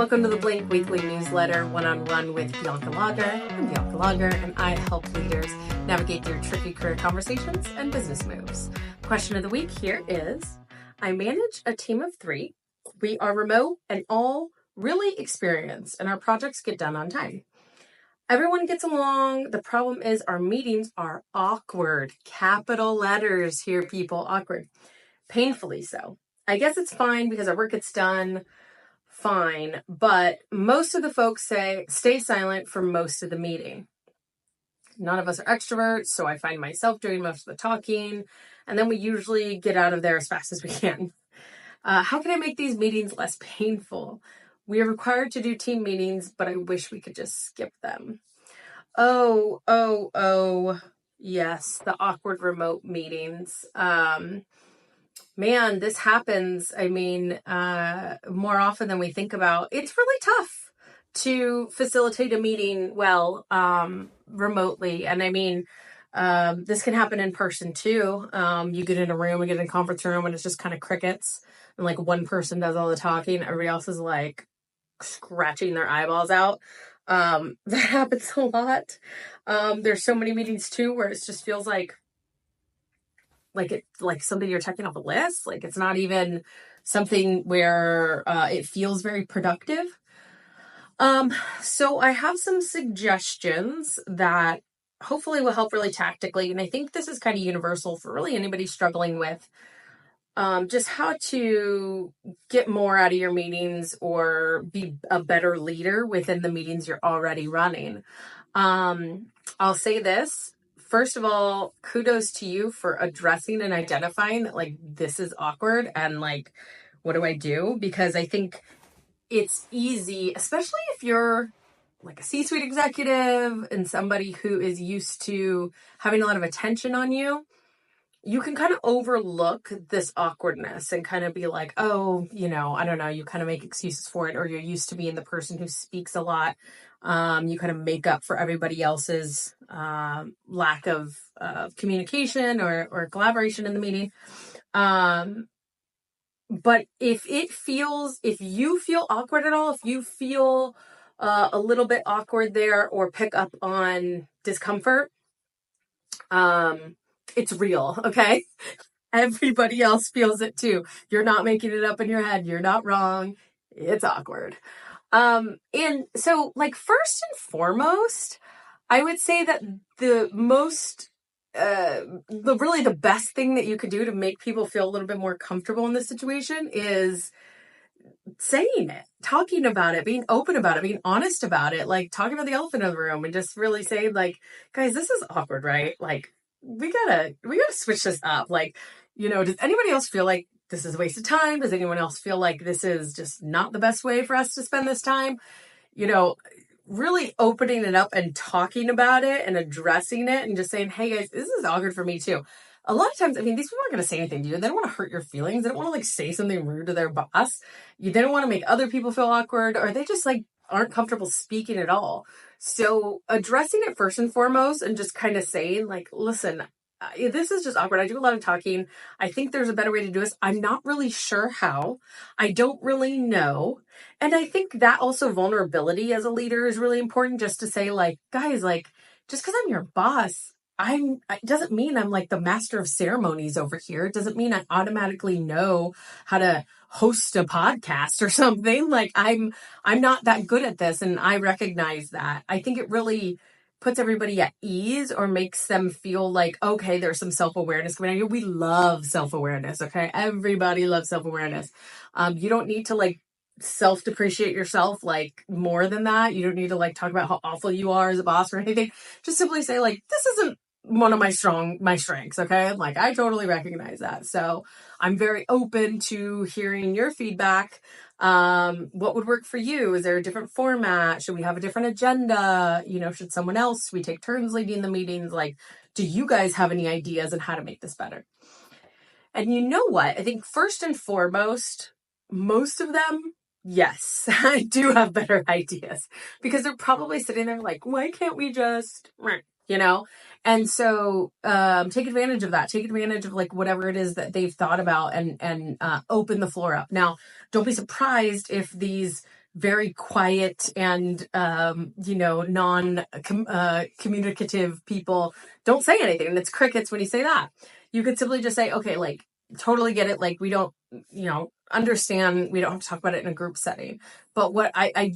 Welcome to the Blink Weekly Newsletter, one-on-one with Bianca Lager. I'm Bianca Lager, and I help leaders navigate through tricky career conversations and business moves. Question of the week here is, I manage a team of 3. We are remote and all really experienced, and our projects get done on time. Everyone gets along. The problem is our meetings are awkward. Capital letters here, people, awkward. Painfully so. I guess it's fine because our work gets done fine, but most of the folks say stay silent for most of the meeting. None of us are extroverts, so I find myself doing most of the talking, and then we usually get out of there as fast as we can. How can I make these meetings less painful? We are required to do team meetings, but I wish we could just skip them. Oh, yes, the awkward remote meetings. Man, this happens, more often than we think about. It's really tough to facilitate a meeting well, remotely. And this can happen in person too. You get in a room, we get in a conference room and it's just kind of crickets. And like one person does all the talking. Everybody else is like scratching their eyeballs out. That happens a lot. There's so many meetings too, where it just feels like something you're checking off a list. Like it's not even something where it feels very productive. So I have some suggestions that hopefully will help really tactically. And I think this is kind of universal for really anybody struggling with just how to get more out of your meetings or be a better leader within the meetings you're already running. I'll say this. First of all, kudos to you for addressing and identifying that like this is awkward and like what do I do? Because I think it's easy, especially if you're like a C-suite executive and somebody who is used to having a lot of attention on you. You can kind of overlook this awkwardness and kind of be like, oh, I don't know, you kind of make excuses for it, or you're used to being the person who speaks a lot. You kind of make up for everybody else's lack of communication or collaboration in the meeting. But if you feel awkward at all, if you feel a little bit awkward there or pick up on discomfort, it's real, okay? Everybody else feels it too. You're not making it up in your head. You're not wrong. It's awkward. And so like first and foremost, I would say that the best thing that you could do to make people feel a little bit more comfortable in this situation is saying it, talking about it, being open about it, being honest about it, like talking about the elephant in the room and just really saying like, guys, this is awkward, right? Like we gotta switch this up. Like, does anybody else feel like this is a waste of time? Does anyone else feel like this is just not the best way for us to spend this time? Really opening it up and talking about it and addressing it and just saying, hey guys, this is awkward for me too. A lot of times, these people aren't going to say anything to you. They don't want to hurt your feelings. They don't want to say something rude to their boss. They don't want to make other people feel awkward, or they just aren't comfortable speaking at all. So addressing it first and foremost and just kind of saying listen, this is just awkward. I do a lot of talking. I think there's a better way to do this. I'm not really sure how. I don't really know. And I think that also vulnerability as a leader is really important, just to say guys, just because I'm your boss, it doesn't mean I'm like the master of ceremonies over here. It doesn't mean I automatically know how to host a podcast or something. I'm not that good at this. And I recognize that. I think it really puts everybody at ease or makes them feel like, okay, there's some self-awareness coming out here. We love self-awareness. Okay. Everybody loves self-awareness. You don't need to self-depreciate yourself more than that. You don't need to talk about how awful you are as a boss or anything. Just simply say this isn't one of my strengths. Okay. I totally recognize that. So I'm very open to hearing your feedback. What would work for you? Is there a different format? Should we have a different agenda? Should someone else, we take turns leading the meetings? Do you guys have any ideas on how to make this better? And you know what? I think first and foremost, most of them, yes, I do have better ideas, because they're probably sitting there why can't we just, And so, take advantage of that. Take advantage of whatever it is that they've thought about and open the floor up. Now, don't be surprised if these very quiet and, non-communicative people, don't say anything. And it's crickets when you say that. You could simply just say, okay, like, totally get it. Like, we don't, understand. We don't have to talk about it in a group setting. But what I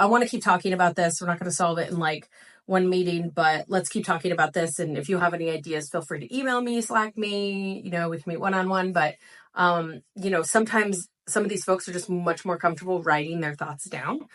want to keep talking about this. We're not going to solve it in like one meeting, but let's keep talking about this. And if you have any ideas, feel free to email me, Slack me, we can meet one-on-one. But, sometimes some of these folks are just much more comfortable writing their thoughts down.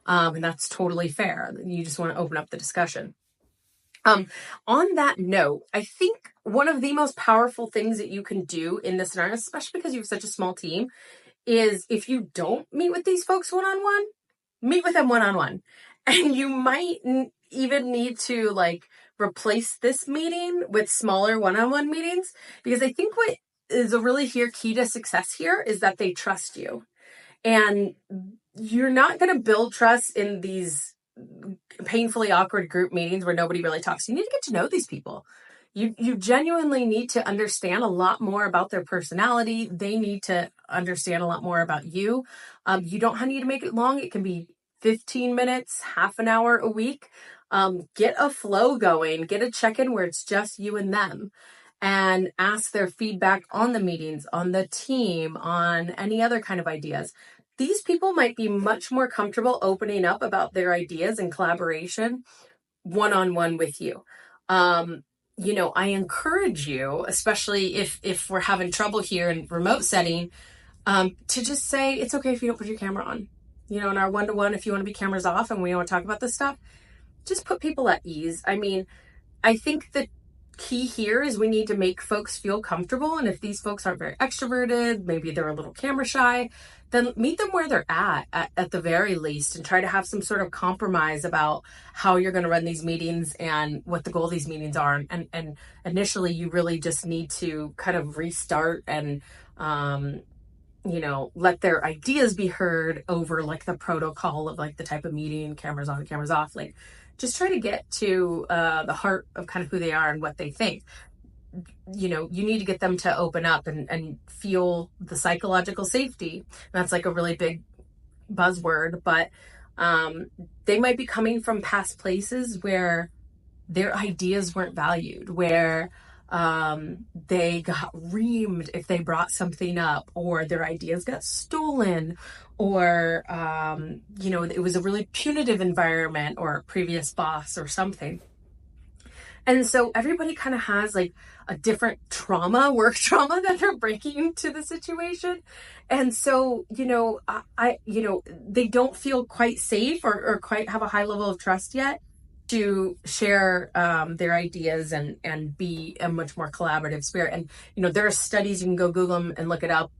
And that's totally fair. You just want to open up the discussion. On that note, I think one of the most powerful things that you can do in this scenario, especially because you have such a small team, is if you don't meet with these folks one-on-one, meet with them one-on-one. And you might even need to like replace this meeting with smaller one-on-one meetings, because I think what is a really key to success here is that they trust you. And you're not going to build trust in these painfully awkward group meetings where nobody really talks. You need to get to know these people. You genuinely need to understand a lot more about their personality. They need to understand a lot more about you. You don't need to make it long. It can be 15 minutes, half an hour a week. Get a flow going, get a check-in where it's just you and them, and ask their feedback on the meetings, on the team, on any other kind of ideas. These people might be much more comfortable opening up about their ideas and collaboration one-on-one with you. I encourage you, especially if we're having trouble here in remote setting, to just say, it's okay if you don't put your camera on. In our one-to-one, if you want to be cameras off and we want to talk about this stuff, just put people at ease. I mean, I think the key here is we need to make folks feel comfortable. And if these folks aren't very extroverted, maybe they're a little camera shy, then meet them where they're at the very least, and try to have some sort of compromise about how you're going to run these meetings and what the goal of these meetings are. And initially, you really just need to kind of restart and, let their ideas be heard over like the protocol of like the type of meeting, cameras on, cameras off. Like, just try to get to the heart of kind of who they are and what they think. You need to get them to open up and feel the psychological safety. That's like a really big buzzword, but they might be coming from past places where their ideas weren't valued, where they got reamed if they brought something up, or their ideas got stolen, or, it was a really punitive environment or a previous boss or something. And so everybody kind of has like a different work trauma that they're bringing to the situation. And so, they don't feel quite safe or quite have a high level of trust yet to share their ideas and be a much more collaborative spirit. And, there are studies, you can go Google them and look it up,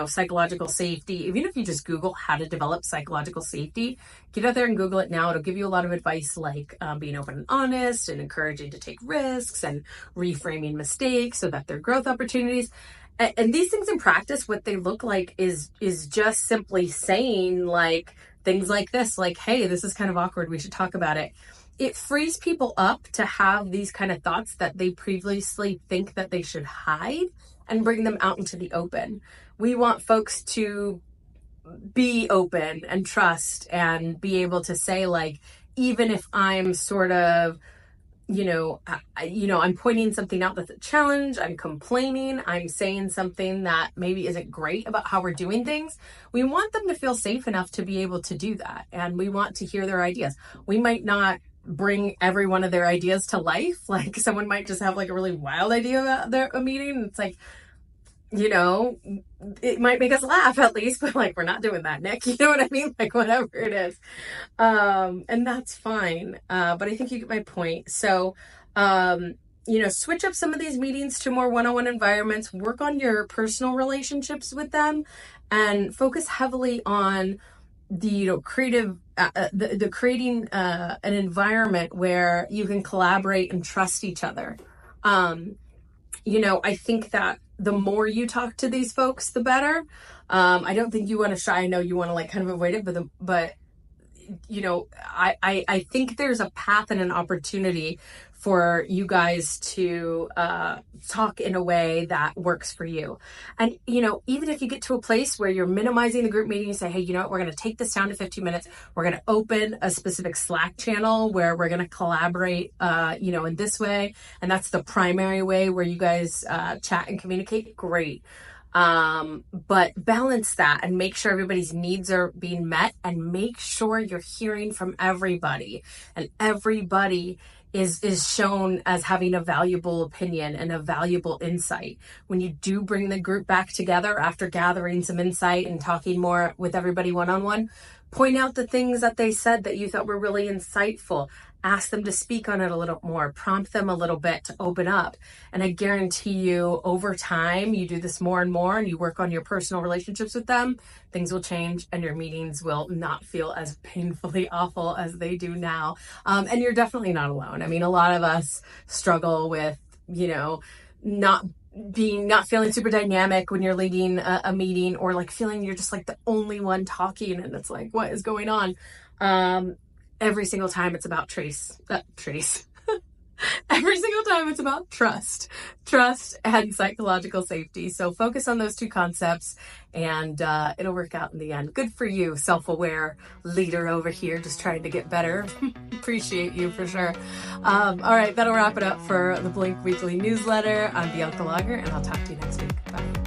psychological safety. Even if you just Google how to develop psychological safety, get out there and Google it now. It'll give you a lot of advice like being open and honest and encouraging to take risks and reframing mistakes so that they're growth opportunities. And these things in practice, what they look like is just simply saying like things like this, like, hey, this is kind of awkward, we should talk about it. It frees people up to have these kind of thoughts that they previously think that they should hide and bring them out into the open. We want folks to be open and trust and be able to say, like, even if I'm sort of, I'm pointing something out that's a challenge, I'm complaining, I'm saying something that maybe isn't great about how we're doing things, we want them to feel safe enough to be able to do that. And we want to hear their ideas. We might not bring every one of their ideas to life. Like, someone might just have like a really wild idea about a meeting. It's like, it might make us laugh at least, but like, we're not doing that, Nick. You know what I mean? Like, whatever it is. And that's fine. But I think you get my point. So, switch up some of these meetings to more one-on-one environments, work on your personal relationships with them, and focus heavily on the, creative, the creating, an environment where you can collaborate and trust each other. I think that the more you talk to these folks, the better. I don't think you want to shy. I know you want to like kind of avoid it, but I think there's a path and an opportunity for you guys to talk in a way that works for you. And, even if you get to a place where you're minimizing the group meeting, you say, hey, you know what, we're going to take this down to 15 minutes. We're going to open a specific Slack channel where we're going to collaborate, in this way. And that's the primary way where you guys chat and communicate. Great. But balance that and make sure everybody's needs are being met, and make sure you're hearing from everybody, and everybody is shown as having a valuable opinion and a valuable insight. When you do bring the group back together after gathering some insight and talking more with everybody one-on-one, point out the things that they said that you thought were really insightful. Ask them to speak on it a little more, prompt them a little bit to open up. And I guarantee you, over time, you do this more and more and you work on your personal relationships with them, things will change and your meetings will not feel as painfully awful as they do now. And you're definitely not alone. I mean, a lot of us struggle with, not feeling super dynamic when you're leading a meeting, or like feeling you're just like the only one talking and it's like, what is going on? Every single time it's about trace. Every single time it's about trust and psychological safety. So focus on those two concepts and it'll work out in the end. Good for you, self-aware leader over here, just trying to get better. Appreciate you for sure. All right, that'll wrap it up for the Blink Weekly newsletter. I'm Bianca Lager, and I'll talk to you next week. Bye.